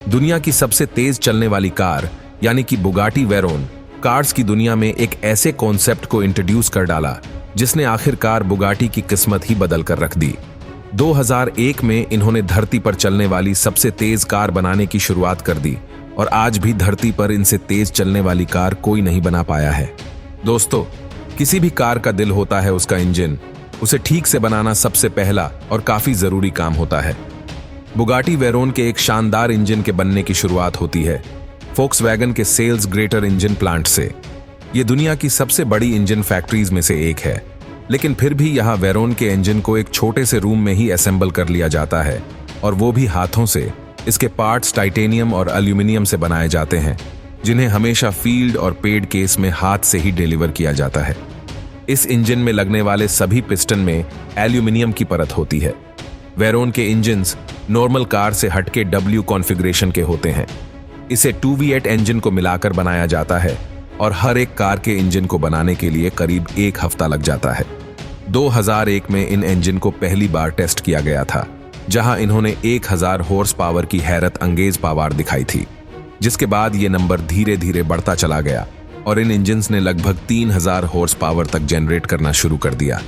दुनिया की सबसे तेज चलने वाली कार यानी कि बुगाटी वेरोन कार्स की दुनिया में एक ऐसे कॉन्सेप्ट को इंट्रोड्यूस कर डाला जिसने आखिरकार बुगाटी की किस्मत ही बदल कर रख दी। 2001 में इन्होंने धरती पर चलने वाली सबसे तेज कार बनाने की शुरुआत कर दी और आज भी धरती पर इनसे तेज चलने वाली कार कोई नहीं बना पाया है। दोस्तों, किसी भी कार का दिल होता है उसका इंजन। उसे ठीक से बनाना सबसे पहला और काफी जरूरी काम होता है। बुगाटी वेरोन के एक शानदार इंजन के बनने की शुरुआत होती है फोक्सवैगन के सेल्स ग्रेटर इंजन प्लांट से। यह दुनिया की सबसे बड़ी इंजन फैक्ट्रीज में से एक है, लेकिन फिर भी यहां वेरोन के इंजन को एक छोटे से रूम में ही असेंबल कर लिया जाता है, और वो भी हाथों से। इसके पार्ट्स टाइटेनियम और एल्यूमिनियम से बनाए जाते हैं, जिन्हें हमेशा फील्ड और पेड केस में हाथ से ही डिलीवर किया जाता है। इस इंजन में लगने वाले सभी पिस्टन में एल्यूमिनियम की परत होती है। वेरोन के इंजन्स नॉर्मल कार से हटके W कॉन्फ़िगरेशन के होते हैं। इसे 2V8 इंजन को मिलाकर बनाया जाता है और हर एक कार के इंजन को बनाने के लिए करीब 1 हफ्ता लग जाता है। 2001 में इन इंजन को पहली बार टेस्ट किया गया था, जहां इन्होंने 1000 हॉर्स पावर की हैरत अंगेज पावर दिखाई थी, जिसके बाद ये नंबर धीरे धीरे बढ़ता चला गया और इन इंजन्स ने लगभग 3000 हॉर्स पावर तक जनरेट करना शुरू कर दिया,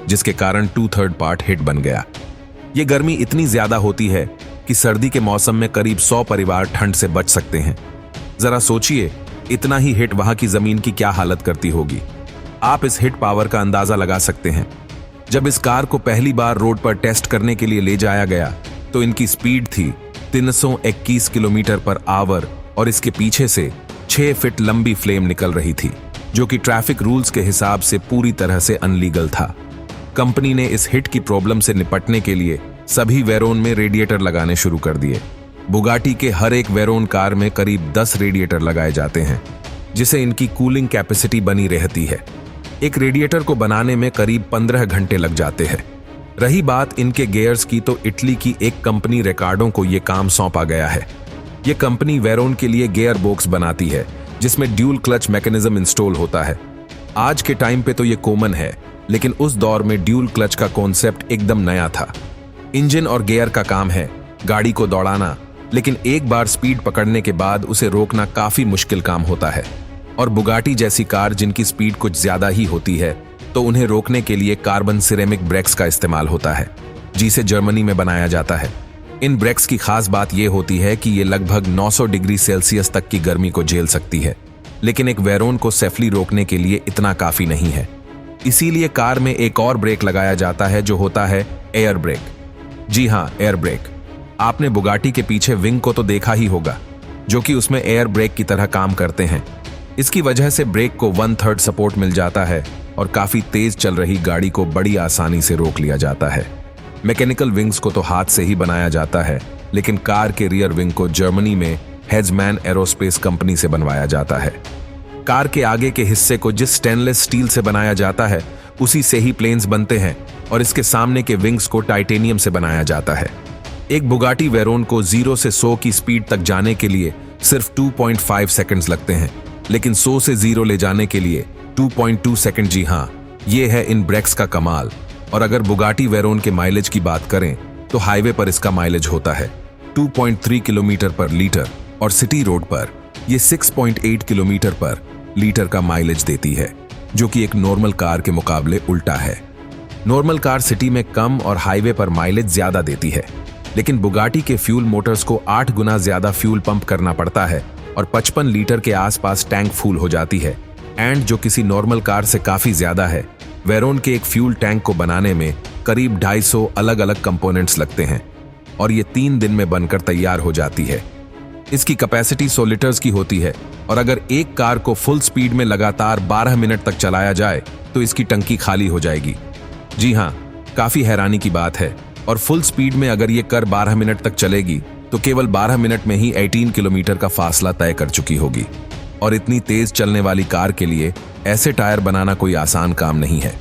जिसके कारण 2/3 पार्ट हिट बन गया। ये गर्मी इतनी ज्यादा होती है कि सर्दी के मौसम में करीब 100 परिवार ठंड से बच सकते हैं। जरा सोचिए, इतना ही हिट वहां की जमीन की क्या हालत करती होगी। आप इस हिट पावर का अंदाजा लगा सकते हैं। जब इस कार को पहली बार रोड पर टेस्ट करने के लिए ले जाया गया तो इनकी स्पीड थी 321 किलोमीटर पर आवर और इसके पीछे से 6 फीट लंबी फ्लेम निकल रही थी, जो कि ट्रैफिक रूल्स के हिसाब से पूरी तरह से अनलीगल था। कंपनी ने इस हिट की प्रॉब्लम से निपटने के लिए सभी वेरोन में रेडिएटर लगाने शुरू कर दिए। बुगाटी के हर एक वेरोन कार में करीब 10 रेडिएटर लगाए जाते हैं, जिसे इनकी कूलिंग कैपेसिटी बनी रहती है। एक रेडिएटर को बनाने में करीब 15 घंटे लग जाते हैं। रही बात इनके गियर्स की, तो इटली की एक कंपनी रिकार्डो को यह काम सौंपा गया है। यह कंपनी वेरोन के लिए गियर बॉक्स बनाती है, जिसमें ड्यूल क्लच मैकेनिज्म इंस्टॉल होता है। आज के टाइम पे तो यह कॉमन है, लेकिन उस दौर में ड्यूल क्लच का कॉन्सेप्ट एकदम नया था। इंजन और गियर का काम है गाड़ी को दौड़ाना, लेकिन एक बार स्पीड पकड़ने के बाद उसे रोकना काफी मुश्किल काम होता है। और बुगाटी जैसी कार जिनकी स्पीड कुछ ज्यादा ही होती है, तो उन्हें रोकने के लिए कार्बन सिरेमिक ब्रेक्स का इस्तेमाल होता है, जिसे जर्मनी में बनाया जाता है। इन ब्रेक्स की खास बात यह होती है कि ये लगभग 900 डिग्री सेल्सियस तक की गर्मी को झेल सकती है, लेकिन एक वेरोन को सेफली रोकने के लिए इतना काफी नहीं है। इसीलिए कार में एक और ब्रेक लगाया जाता है, जो होता है एयर ब्रेक। जी हाँ, एयर ब्रेक। आपने बुगाटी के पीछे विंग को तो देखा ही होगा, जो कि उसमें एयर ब्रेक की तरह काम करते हैं। इसकी वजह से ब्रेक को 1/3 सपोर्ट मिल जाता है और काफी तेज चल रही गाड़ी को बड़ी आसानी से रोक लिया जाता है। मैकेनिकल विंग्स को तो हाथ से ही बनाया जाता है, लेकिन कार के रियर विंग को जर्मनी में हेजमैन एरोस्पेस कंपनी से बनवाया जाता है। कार के आगे के हिस्से को जिस स्टेनलेस स्टील से बनाया जाता है, उसी से ही प्लेन्स बनते हैं, और इसके सामने के विंग्स को टाइटेनियम से बनाया जाता है। एक बुगाटी वेरोन को 0 से 100 की स्पीड तक जाने के लिए सिर्फ 2.5 सेकंड्स लगते हैं, लेकिन 100 से 0 ले जाने के लिए 2.2 सेकंड। जी हाँ, ये है इन ब्रेक्स का कमाल। और अगर बुगाटी वेरोन के माइलेज की बात करें, तो हाईवे पर इसका माइलेज होता है 2.3 किलोमीटर पर लीटर, और सिटी रोड पर यह 6.8 किलोमीटर पर लीटर का माइलेज देती है, जो कि एक नॉर्मल कार के मुकाबले उल्टा है। नॉर्मल कार सिटी में कम और हाईवे पर माइलेज ज्यादा देती है, लेकिन बुगाटी के फ्यूल मोटर्स को 8 गुना ज्यादा फ्यूल पंप करना पड़ता है और 55 लीटर के आसपास टैंक फुल हो जाती है, एंड जो किसी नॉर्मल कार से काफी ज्यादा है। वेरोन के एक फ्यूल टैंक को बनाने में करीब 250 अलग अलग कंपोनेंट्स लगते हैं, और ये 3 दिन में बनकर तैयार हो जाती है। इसकी कैपेसिटी 100 लीटर्स की होती है, और अगर एक कार को फुल स्पीड में लगातार 12 मिनट तक चलाया जाए तो इसकी टंकी खाली हो जाएगी। जी हाँ, काफी हैरानी की बात है। और फुल स्पीड में अगर ये कार 12 मिनट तक चलेगी तो केवल 12 मिनट में ही 18 किलोमीटर का फासला तय कर चुकी होगी। और इतनी तेज चलने वाली कार के लिए ऐसे टायर बनाना कोई आसान काम नहीं है।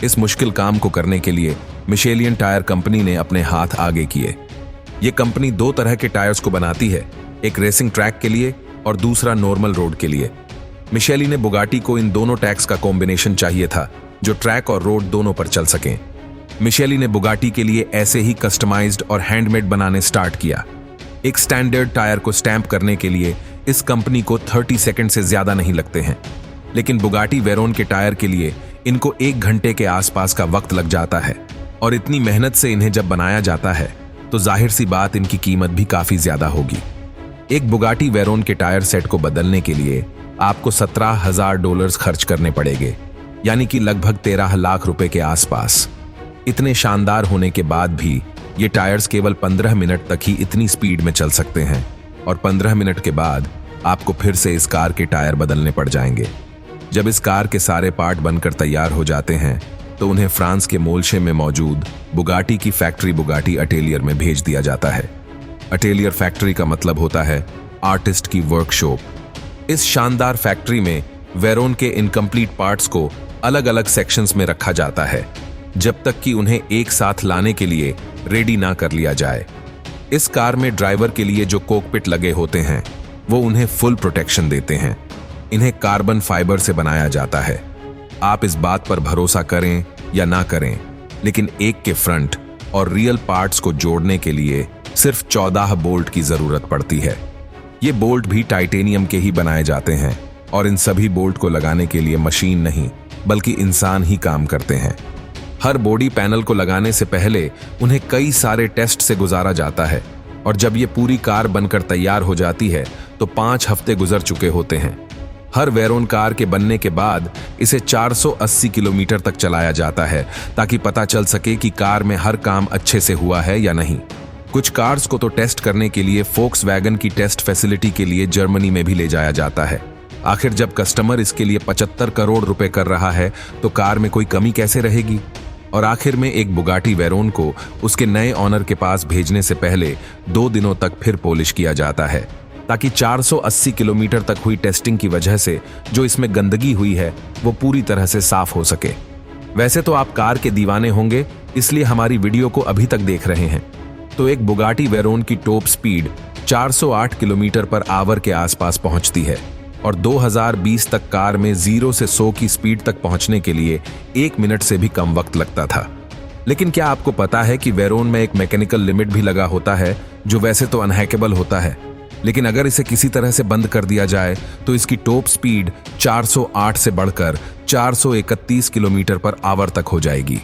इस मुश्किल काम को करने के लिए मिशेलिन टायर कंपनी ने अपने हाथ आगे किए। ये कंपनी 2 तरह के टायर्स को बनाती है, एक रेसिंग ट्रैक के लिए और दूसरा नॉर्मल रोड के लिए। मिशेलिन ने बुगाटी को इन दोनों टैक्स का कॉम्बिनेशन चाहिए था, जो ट्रैक और रोड दोनों पर चल सकें। मिशेलिन ने बुगाटी के लिए ऐसे ही कस्टमाइज्ड और हैंडमेड बनाने स्टार्ट किया। एक स्टैंडर्ड टायर को स्टैंप करने के लिए इस कंपनी को 30 सेकंड से ज्यादा नहीं लगते हैं, लेकिन बुगाटी वेरोन के टायर के लिए इनको 1 घंटे के आसपास का वक्त लग जाता है। और इतनी मेहनत से इन्हें जब बनाया जाता है तो जाहिर सी बात इनकी कीमत भी काफी ज्यादा होगी। एक बुगाटी वेरोन के टायर सेट को बदलने के लिए आपको $17,000 खर्च करने पड़ेंगे, यानी कि लगभग 13 लाख रुपए के आसपास। इतने शानदार होने के बाद भी ये टायर्स केवल 15 मिनट तक ही इतनी स्पीड में चल सकते हैं और 15 मिनट के बाद आपको फिर से इस कार के टायर बदलने पड़ जाएंगे। जब इस कार के सारे पार्ट बनकर तैयार हो जाते हैं तो उन्हें फ्रांस के मोल्शे में मौजूद बुगाटी की फैक्ट्री बुगाटी अटेलियर में भेज दिया जाता है। अटेलियर फैक्ट्री का मतलब होता है आर्टिस्ट की वर्कशॉप। इस शानदार फैक्ट्री में वेरोन के इनकम्प्लीट पार्ट्स को अलग अलग सेक्शंस में रखा जाता है जब तक कि उन्हें एक साथ लाने के लिए रेडी ना कर लिया जाए। इस कार में ड्राइवर के लिए जो कॉकपिट लगे होते हैं वो उन्हें फुल प्रोटेक्शन देते हैं। इन्हें कार्बन फाइबर से बनाया जाता है। आप इस बात पर भरोसा करें या ना करें, लेकिन एक के फ्रंट और रियल पार्ट्स को जोड़ने के लिए सिर्फ 14 बोल्ट की जरूरत पड़ती है। ये बोल्ट भी टाइटेनियम के ही बनाए जाते हैं और इन सभी बोल्ट को लगाने के लिए मशीन नहीं बल्कि इंसान ही काम करते हैं। हर बॉडी पैनल को लगाने से पहले उन्हें कई सारे टेस्ट से गुजारा जाता है और जब ये पूरी कार बनकर तैयार हो जाती है तो 5 हफ्ते गुजर चुके होते हैं। हर वेरोन कार के बनने के बाद इसे 480 किलोमीटर तक चलाया जाता है ताकि पता चल सके कि कार में हर काम अच्छे से हुआ है या नहीं। कुछ कार्स को तो टेस्ट करने के लिए फोक्सवैगन की टेस्ट फैसिलिटी के लिए जर्मनी में भी ले जाया जाता है। आखिर जब कस्टमर इसके लिए 75 करोड़ रुपए कर रहा है तो कार में कोई कमी कैसे रहेगी। और आखिर में एक बुगाटी वेरोन को उसके नए ऑनर के पास भेजने से पहले 2 दिनों तक फिर पॉलिश किया जाता है ताकि 480 किलोमीटर तक हुई टेस्टिंग की वजह से जो इसमें गंदगी हुई है वो पूरी तरह से साफ हो सके। वैसे तो आप कार के दीवाने होंगे इसलिए हमारी वीडियो को अभी तक देख रहे हैं। तो एक बुगाटी वेरोन की top speed 408 kilometre per hour के आसपास पहुंचती है और 2020 तक कार में 0 से 100 की स्पीड तक पहुंचने के लिए 1 मिनट से भी कम वक्त लगता था। लेकिन क्या आपको पता है कि वेरोन में एक मैकेनिकल लिमिट भी लगा होता है जो वैसे तो अनहैकेबल होता है, लेकिन अगर इसे किसी तरह से बंद कर दिया जाए तो इसकी टॉप स्पीड 408 से बढ़कर 431 किलोमीटर पर आवर तक हो जाएगी।